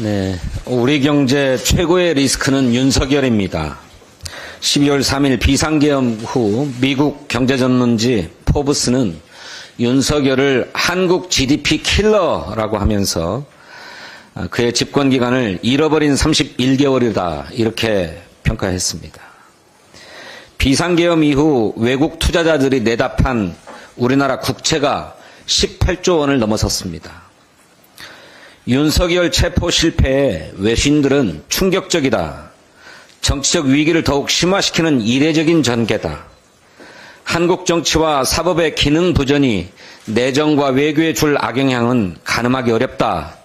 네, 우리 경제 최고의 리스크는 윤석열입니다. 12월 3일 비상계엄 후 미국 경제전문지 포브스는 윤석열을 한국 GDP 킬러라고 하면서 그의 집권기간을 잃어버린 31개월이다 이렇게 평가했습니다. 비상계엄 이후 외국 투자자들이 내답한 우리나라 국채가 18조 원을 넘어섰습니다. 윤석열 체포 실패에 외신들은 충격적이다. 정치적 위기를 더욱 심화시키는 이례적인 전개다. 한국 정치와 사법의 기능 부전이 내정과 외교에 줄 악영향은 가늠하기 어렵다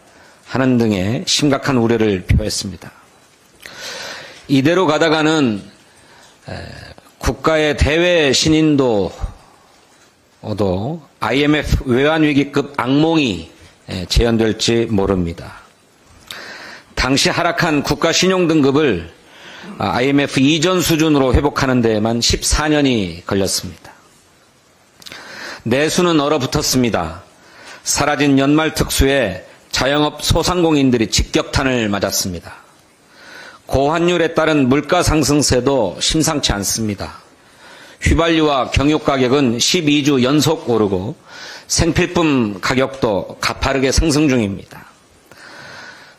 하는 등의 심각한 우려를 표했습니다. 이대로 가다가는 국가의 대외 신인도도 IMF 외환위기급 악몽이 재현될지 모릅니다. 당시 하락한 국가 신용등급을 IMF 이전 수준으로 회복하는 데에만 14년이 걸렸습니다. 내수는 얼어붙었습니다. 사라진 연말 특수에 자영업 소상공인들이 직격탄을 맞았습니다. 고환율에 따른 물가 상승세도 심상치 않습니다. 휘발유와 경유 가격은 12주 연속 오르고 생필품 가격도 가파르게 상승 중입니다.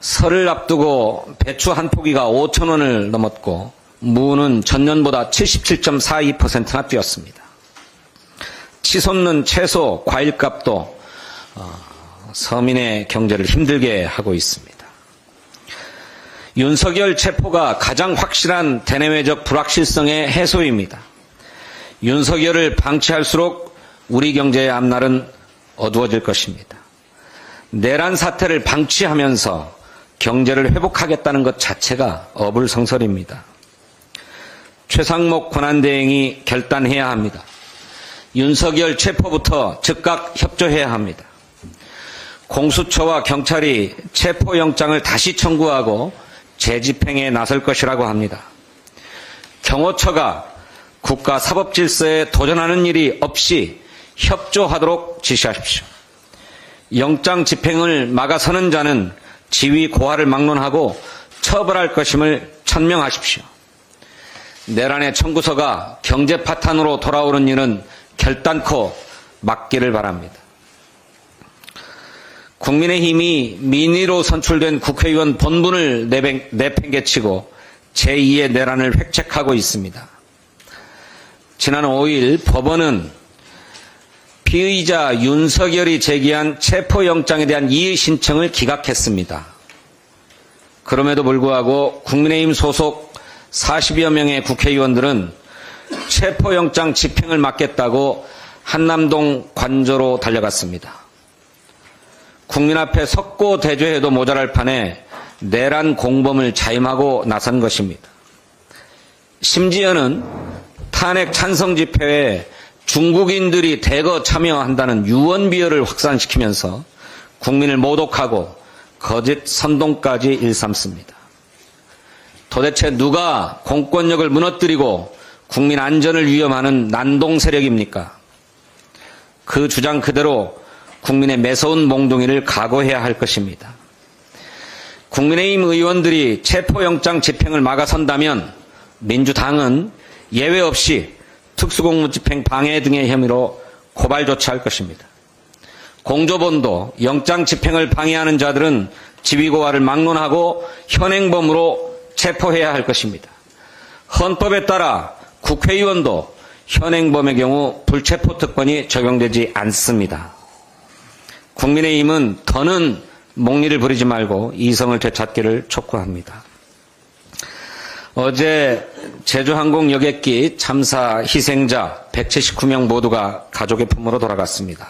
설을 앞두고 배추 한 포기가 5,000원을 넘었고 무는 전년보다 77.42%나 뛰었습니다. 치솟는 채소, 과일값도 서민의 경제를 힘들게 하고 있습니다. 윤석열 체포가 가장 확실한 대내외적 불확실성의 해소입니다. 윤석열을 방치할수록 우리 경제의 앞날은 어두워질 것입니다. 내란 사태를 방치하면서 경제를 회복하겠다는 것 자체가 어불성설입니다. 최상목 권한대행이 결단해야 합니다. 윤석열 체포부터 즉각 협조해야 합니다. 공수처와 경찰이 체포영장을 다시 청구하고 재집행에 나설 것이라고 합니다. 경호처가 국가 사법질서에 도전하는 일이 없이 협조하도록 지시하십시오. 영장 집행을 막아서는 자는 지위 고하를 막론하고 처벌할 것임을 천명하십시오. 내란의 청구서가 경제 파탄으로 돌아오는 일은 결단코 막기를 바랍니다. 국민의힘이 민의로 선출된 국회의원 본분을 내팽개치고 제2의 내란을 획책하고 있습니다. 지난 5일 법원은 피의자 윤석열이 제기한 체포영장에 대한 이의 신청을 기각했습니다. 그럼에도 불구하고 국민의힘 소속 40여 명의 국회의원들은 체포영장 집행을 막겠다고 한남동 관저로 달려갔습니다. 국민 앞에 석고 대죄해도 모자랄 판에 내란 공범을 자임하고 나선 것입니다. 심지어는 탄핵 찬성 집회에 중국인들이 대거 참여한다는 유언비어를 확산시키면서 국민을 모독하고 거짓 선동까지 일삼습니다. 도대체 누가 공권력을 무너뜨리고 국민 안전을 위협하는 난동 세력입니까? 그 주장 그대로 국민의 매서운 몽둥이를 각오해야 할 것입니다. 국민의힘 의원들이 체포영장 집행을 막아선다면 민주당은 예외 없이 특수공무집행 방해 등의 혐의로 고발 조치할 것입니다. 공조본도 영장 집행을 방해하는 자들은 지위고하를 막론하고 현행범으로 체포해야 할 것입니다. 헌법에 따라 국회의원도 현행범의 경우 불체포 특권이 적용되지 않습니다. 국민의힘은 더는 목리를 부리지 말고 이성을 되찾기를 촉구합니다. 어제 제주항공 여객기 참사 희생자 179명 모두가 가족의 품으로 돌아갔습니다.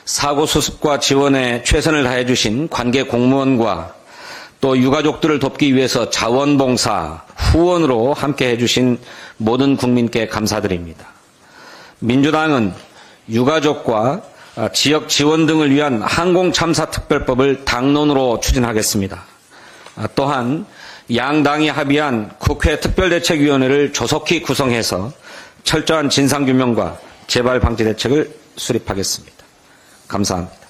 사고 수습과 지원에 최선을 다해 주신 관계 공무원과 또 유가족들을 돕기 위해서 자원봉사, 후원으로 함께해 주신 모든 국민께 감사드립니다. 민주당은 유가족과 지역 지원 등을 위한 항공참사특별법을 당론으로 추진하겠습니다. 또한 양당이 합의한 국회 특별대책위원회를 조속히 구성해서 철저한 진상규명과 재발 방지 대책을 수립하겠습니다. 감사합니다.